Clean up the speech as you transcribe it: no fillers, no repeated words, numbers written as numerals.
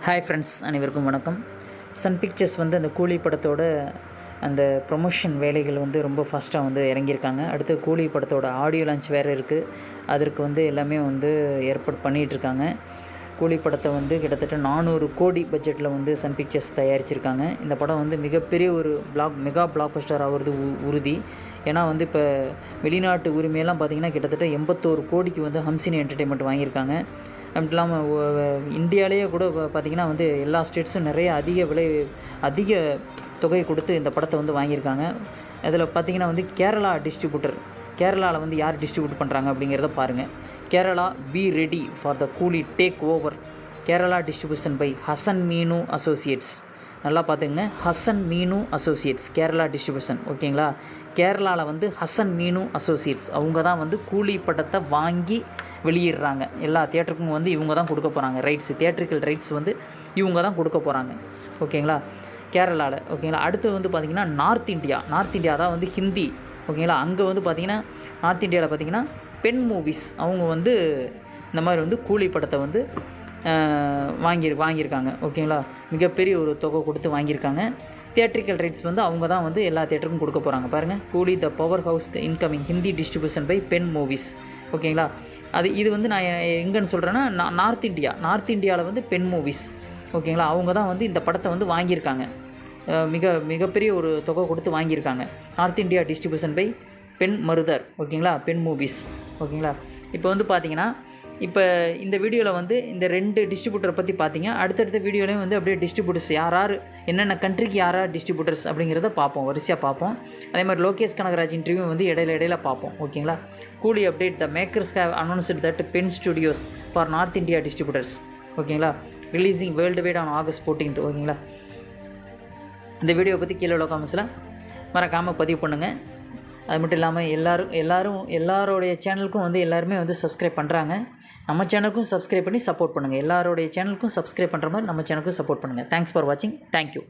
Hi friends, அனைவருக்கும் வணக்கம். Sun pictures வந்து அந்த கூலி படத்தோட அந்த ப்ரொமோஷன் வேலைகள் வந்து ரொம்ப ஃபாஸ்ட்டாக வந்து இறங்கியிருக்காங்க. அடுத்து கூலி படத்தோட ஆடியோ லான்ச் வேறு இருக்குது. அதற்கு வந்து எல்லாமே வந்து ஏற்பாடு பண்ணிகிட்ருக்காங்க. கூலி படத்தை வந்து கிட்டத்தட்ட 400 கோடி பட்ஜெட்டில் வந்து சன் பிக்சர்ஸ் தயாரிச்சிருக்காங்க. இந்த படம் வந்து மிகப்பெரிய ஒரு மெகா பிளாக் பஸ்டர் ஆகிறது உறுதி. ஏன்னா வந்து இப்போ வெளிநாட்டு உரிமையெல்லாம் பார்த்திங்கன்னா கிட்டத்தட்ட 81 கோடிக்கு வந்து ஹம்சினி என்டர்டெயின்மெண்ட் வாங்கியிருக்காங்க. அப்படி இல்லாமல் இந்தியாவிலேயே கூட பார்த்திங்கன்னா வந்து எல்லா ஸ்டேட்ஸும் நிறைய அதிக தொகை கொடுத்து இந்த படத்தை வந்து வாங்கியிருக்காங்க. அதில் பார்த்திங்கன்னா வந்து கேரளாவில் வந்து யார் டிஸ்ட்ரிபியூட் பண்ணுறாங்க அப்படிங்கிறத பாருங்கள். Kerala be ready for the Coolie take over. Kerala distribution by Hasan Meenu associates. நல்லா பார்த்துங்க, ஹசன் மீனு அசோசியேட்ஸ் கேரளா டிஸ்ட்ரிபியூஷன். ஓகேங்களா? கேரளாவில் வந்து ஹசன் மீனு அசோசியேட்ஸ் அவங்க தான் வந்து கூலி படத்தை வாங்கி வெளியிடுறாங்க. எல்லா தியேட்டருக்கும் வந்து இவங்க தான் கொடுக்க போகிறாங்க தியேட்ரிக்கல் ரைட்ஸ் வந்து இவங்க தான் கொடுக்க போகிறாங்க. ஓகேங்களா? கேரளாவில். ஓகேங்களா? அடுத்து வந்து பார்த்திங்கன்னா நார்த் இந்தியா தான் வந்து ஹிந்தி. ஓகேங்களா? அங்கே வந்து பார்த்திங்கன்னா நார்த் இந்தியாவில் பார்த்திங்கன்னா பென் மூவிஸ் அவங்க வந்து இந்த மாதிரி வந்து கூலி படத்தை வந்து வாங்கியிருக்காங்க. ஓகேங்களா? மிகப்பெரிய ஒரு தொகை கொடுத்து வாங்கியிருக்காங்க. தியேட்ரிக்கல் ரைட்ஸ் வந்து அவங்க தான் வந்து எல்லா தியேட்டருக்கும் கொடுக்க போகிறாங்க. பாருங்கள், Coolie the powerhouse incoming Hindi distribution by Pen movies. ஓகேங்களா? இது வந்து நான் எங்கன்னு சொல்கிறேன்னா நார்த் இந்தியாவில் வந்து பென் மூவிஸ். ஓகேங்களா? அவங்க தான் வந்து இந்த படத்தை வந்து வாங்கியிருக்காங்க. மிகப்பெரிய ஒரு தொகை கொடுத்து வாங்கியிருக்காங்க. North India distribution by Pen Marudhar. ஓகேங்களா? பென் மூவிஸ். ஓகேங்களா? இப்போ வந்து பார்த்திங்கன்னா இப்போ இந்த வீடியோவில் வந்து இந்த 2 டிஸ்ட்ரிபியூட்டரை பற்றி பார்த்தீங்க. அடுத்தடுத்த வீடியோலையும் வந்து அப்படியே டிஸ்ட்ரிபியூட்டர்ஸ் யார் என்னென்ன கண்ட்ரிக்கு யார் டிஸ்ட்ரிபியூட்டர்ஸ் அப்படிங்கிறத பார்ப்போம், வரிசையாக பார்ப்போம். அதே மாதிரி லோகேஷ் கனகராஜ் இன்டர்வியூ வந்து இடையில பார்ப்போம். ஓகேங்களா? Coolie update the makers have announced that Pen studios for north India distributors. ஓகேங்களா? Releasing world wide on August 14th. ஓகேங்களா? இந்த வீடியோ பற்றி கீழே உள்ள காமெண்ட்ஸில் மறக்காமல் பதிவு பண்ணுங்கள். அது மட்டும் இல்லாமல் எல்லாரோடைய சேனலுக்கும் வந்து எல்லாருமே வந்து சப்ஸ்கிரைப் பண்ணுறாங்க. நம்ம சேனலுக்கும் சப்ஸ்கிரைப் பண்ணி சப்போர்ட் பண்ணுங்கள். எல்லாரோடைய சேனலுக்கும் சப்ஸ்கிரைப் பண்ணுற மாதிரி நம்ம சேனலுக்கும் சப்போர்ட் பண்ணுங்கள். தேங்க்ஸ் ஃபார் வாட்சிங். தேங்க்யூ.